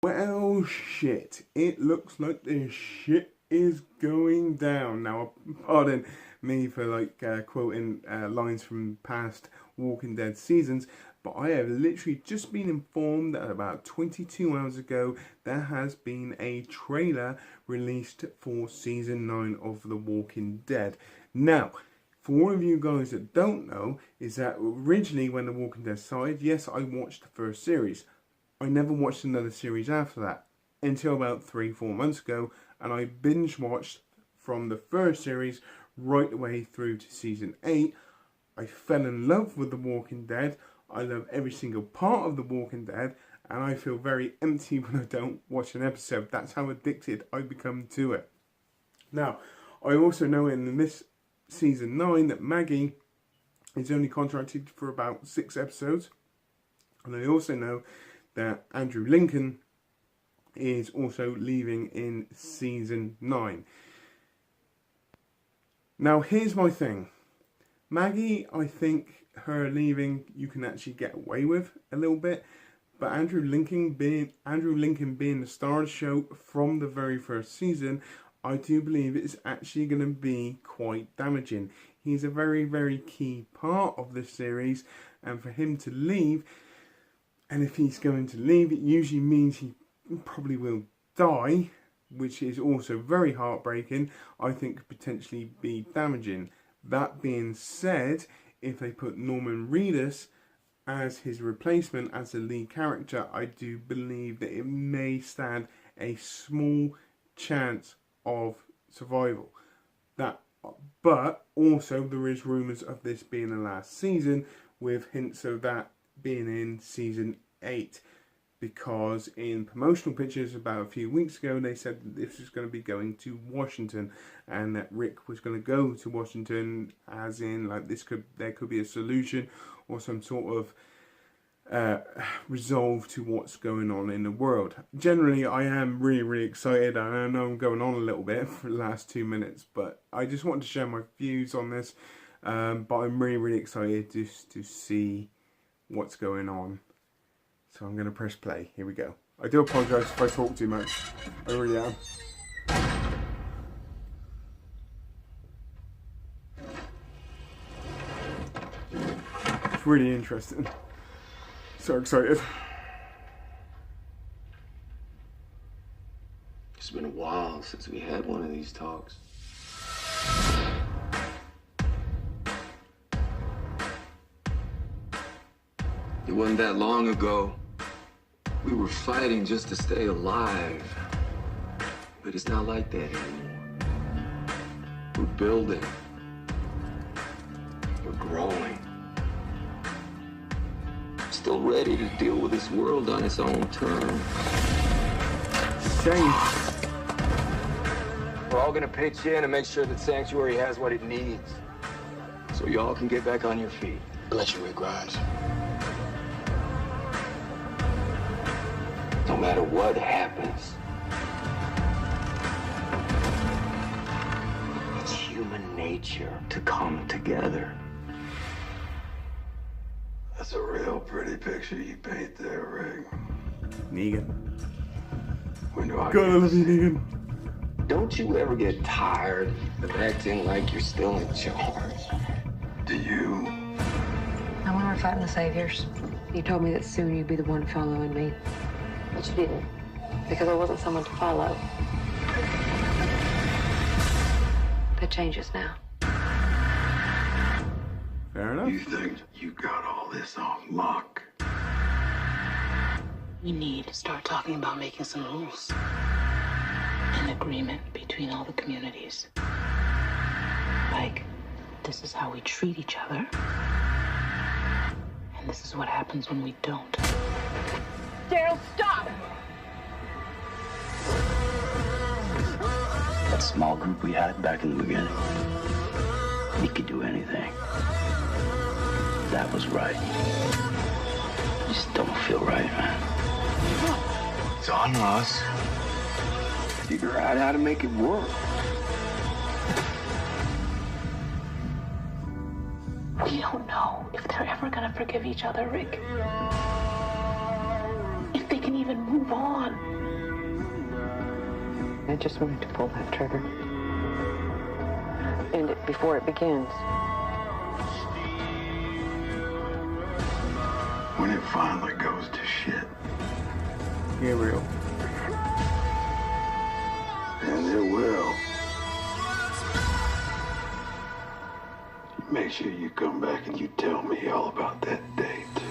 Well, shit. It looks like this shit is going down. Now, pardon me for quoting lines from past Walking Dead seasons, but I have literally just been informed that about 22 hours ago there has been a trailer released for season 9 of The Walking Dead. Now, for all of you guys that don't know, is that originally when The Walking Dead started, yes, I watched the first series. I never watched another series after that until about 3-4 months ago, and I binge watched from the first series right the way through to season 8. I fell in love with The Walking Dead. I love every single part of The Walking Dead, and I feel very empty when I don't watch an episode. That's how addicted I become to it. Now, I also know in this season 9 that Maggie is only contracted for about 6 episodes, and I also know that Andrew Lincoln is also leaving in season 9. Now, here's my thing. Maggie, I think her leaving you can actually get away with a little bit, but Andrew Lincoln being the star of the show from the very first season, I do believe it's actually going to be quite damaging. He's a very, very key part of this series, and for him to leave, and if he's going to leave, it usually means he probably will die, which is also very heartbreaking. I think could potentially be damaging. That being said, if they put Norman Reedus as his replacement as the lead character, I do believe that it may stand a small chance of survival. But also there is rumours of this being the last season, with hints of that being in season 8, because in promotional pictures about a few weeks ago they said that this was going to be going to Washington, and that Rick was going to go to Washington, as in like there could be a solution or some sort of resolve to what's going on in the world. Generally, I am really excited. I know I'm going on a little bit for the last 2 minutes, but I just wanted to share my views on this. But I'm really excited just to see what's going on. So I'm going to press play. Here we go. I do apologise if I talk too much. I really am. It's really interesting. So excited. It's been a while since we had one of these talks. It wasn't that long ago. We were fighting just to stay alive. But it's not like that anymore. We're building. We're growing. Still ready to deal with this world on its own terms. Shame. We're all gonna pitch in and make sure that Sanctuary has what it needs, so y'all can get back on your feet. Bless you, Rick Grimes. No matter what happens, it's human nature to come together. That's a real pretty picture you paint there, Rick. Negan. When do I God, I love you, Negan. Don't you ever get tired of acting like you're still in charge? Do you? Not when we're fighting the Saviors. You told me that soon you'd be the one following me. But you didn't, because I wasn't someone to follow. That changes now. Fair enough. You think you got all this on lock? We need to start talking about making some rules. An agreement between all the communities. Like, this is how we treat each other. And this is what happens when we don't. Daryl, stop! That small group we had back in the beginning, we could do anything. That was right. Just don't feel right, man. It's on us. Figure out how to make it work. We don't know if they're ever gonna forgive each other, Rick. If they can even move on. I just wanted to pull that trigger. End it before it begins. When it finally goes to shit, Gabriel. and it will, make sure you come back and you tell me all about that day, too.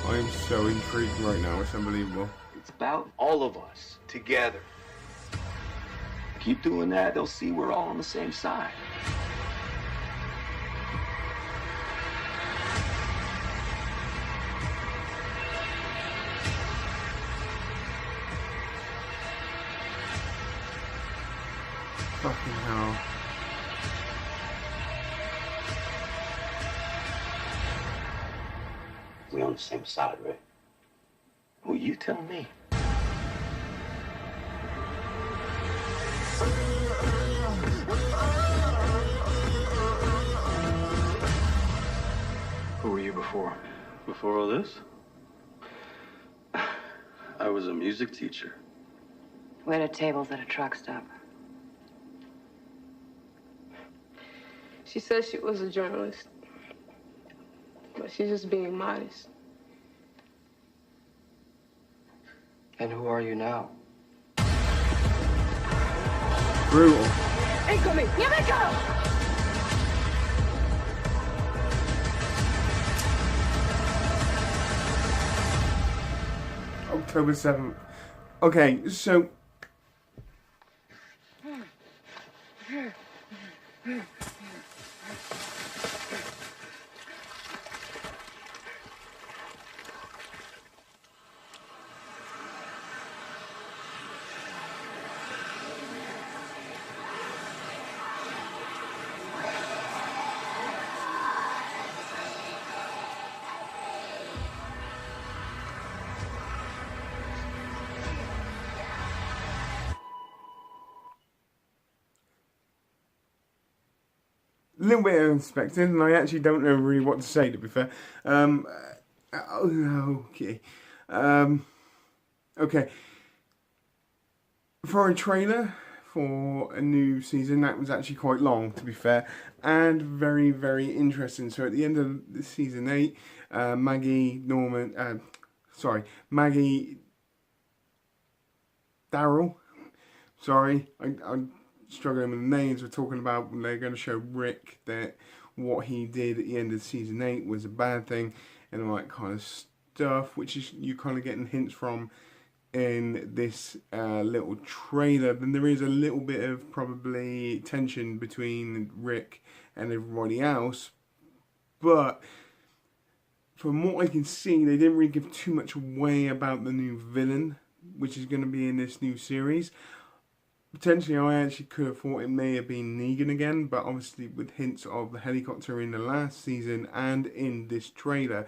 I am so intrigued right now, it's unbelievable. It's about all of us together. Keep doing that, they'll see we're all on the same side. Fucking hell. We're on the same side, right? Well, you tell me. Who were you before? Before all this, I was a music teacher. Waited tables at a truck stop. She says she was a journalist, but she's just being modest. And who are you now? Brutal. Incoming! Here we go! October 7th. Okay, so... A little bit unexpected, and I actually don't know really what to say, to be fair. Okay. Okay. For a trailer for a new season, that was actually quite long, to be fair, and very, very interesting. So at the end of the season 8, Maggie Darrell, sorry, I'm struggling with the names. We're talking about when they're going to show Rick that what he did at the end of season 8 was a bad thing and all that kind of stuff, which is you kind of getting hints from in this little trailer. Then there is a little bit of probably tension between Rick and everybody else, but from what I can see, they didn't really give too much away about the new villain, which is going to be in this new series. Potentially, I actually could have thought it may have been Negan again, but obviously with hints of the helicopter in the last season and in this trailer,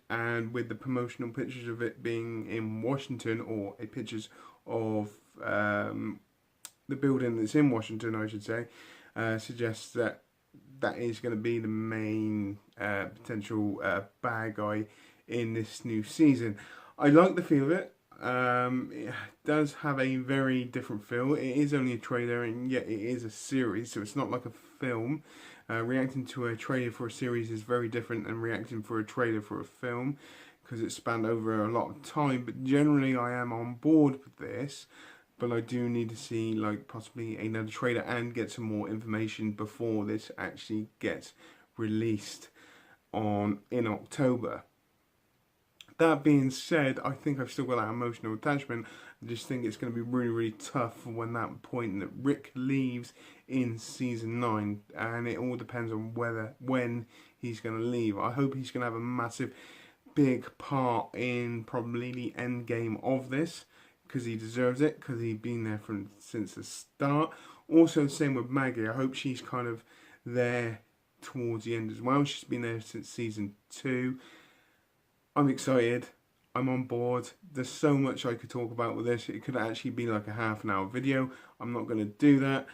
and with the promotional pictures of it being in Washington, or pictures of the building that's in Washington, I should say, suggests that that is going to be the main potential bad guy in this new season. I like the feel of it. It does have a very different feel. It is only a trailer, and yet it is a series, so it's not like a film. Reacting to a trailer for a series is very different than reacting for a trailer for a film, because it spanned over a lot of time. But generally I am on board with this, but I do need to see like possibly another trailer and get some more information before this actually gets released in October. That being said, I think I've still got that emotional attachment. I just think it's going to be really, really tough when that point that Rick leaves in season 9, and it all depends on when he's going to leave. I hope he's going to have a massive, big part in probably the end game of this, because he deserves it, because he's been there since the start. Also, same with Maggie. I hope she's kind of there towards the end as well. She's been there since season 2. I'm excited. I'm on board. There's so much I could talk about with this. It could actually be like a half-an-hour video. I'm not going to do that.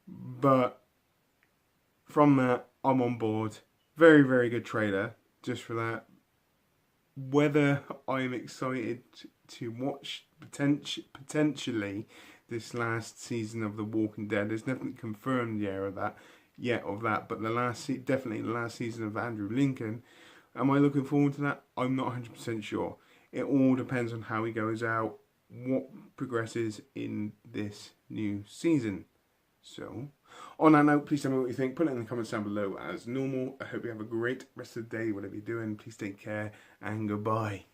But from that, I'm on board. Very, very good trailer. Just for that. Whether I'm excited to watch potentially this last season of The Walking Dead, there's nothing confirmed yet of that. But definitely the last season of Andrew Lincoln. Am I looking forward to that? I'm not 100% sure. It all depends on how he goes out, what progresses in this new season. So, on that note, please tell me what you think. Put it in the comments down below as normal. I hope you have a great rest of the day, whatever you're doing. Please take care and goodbye.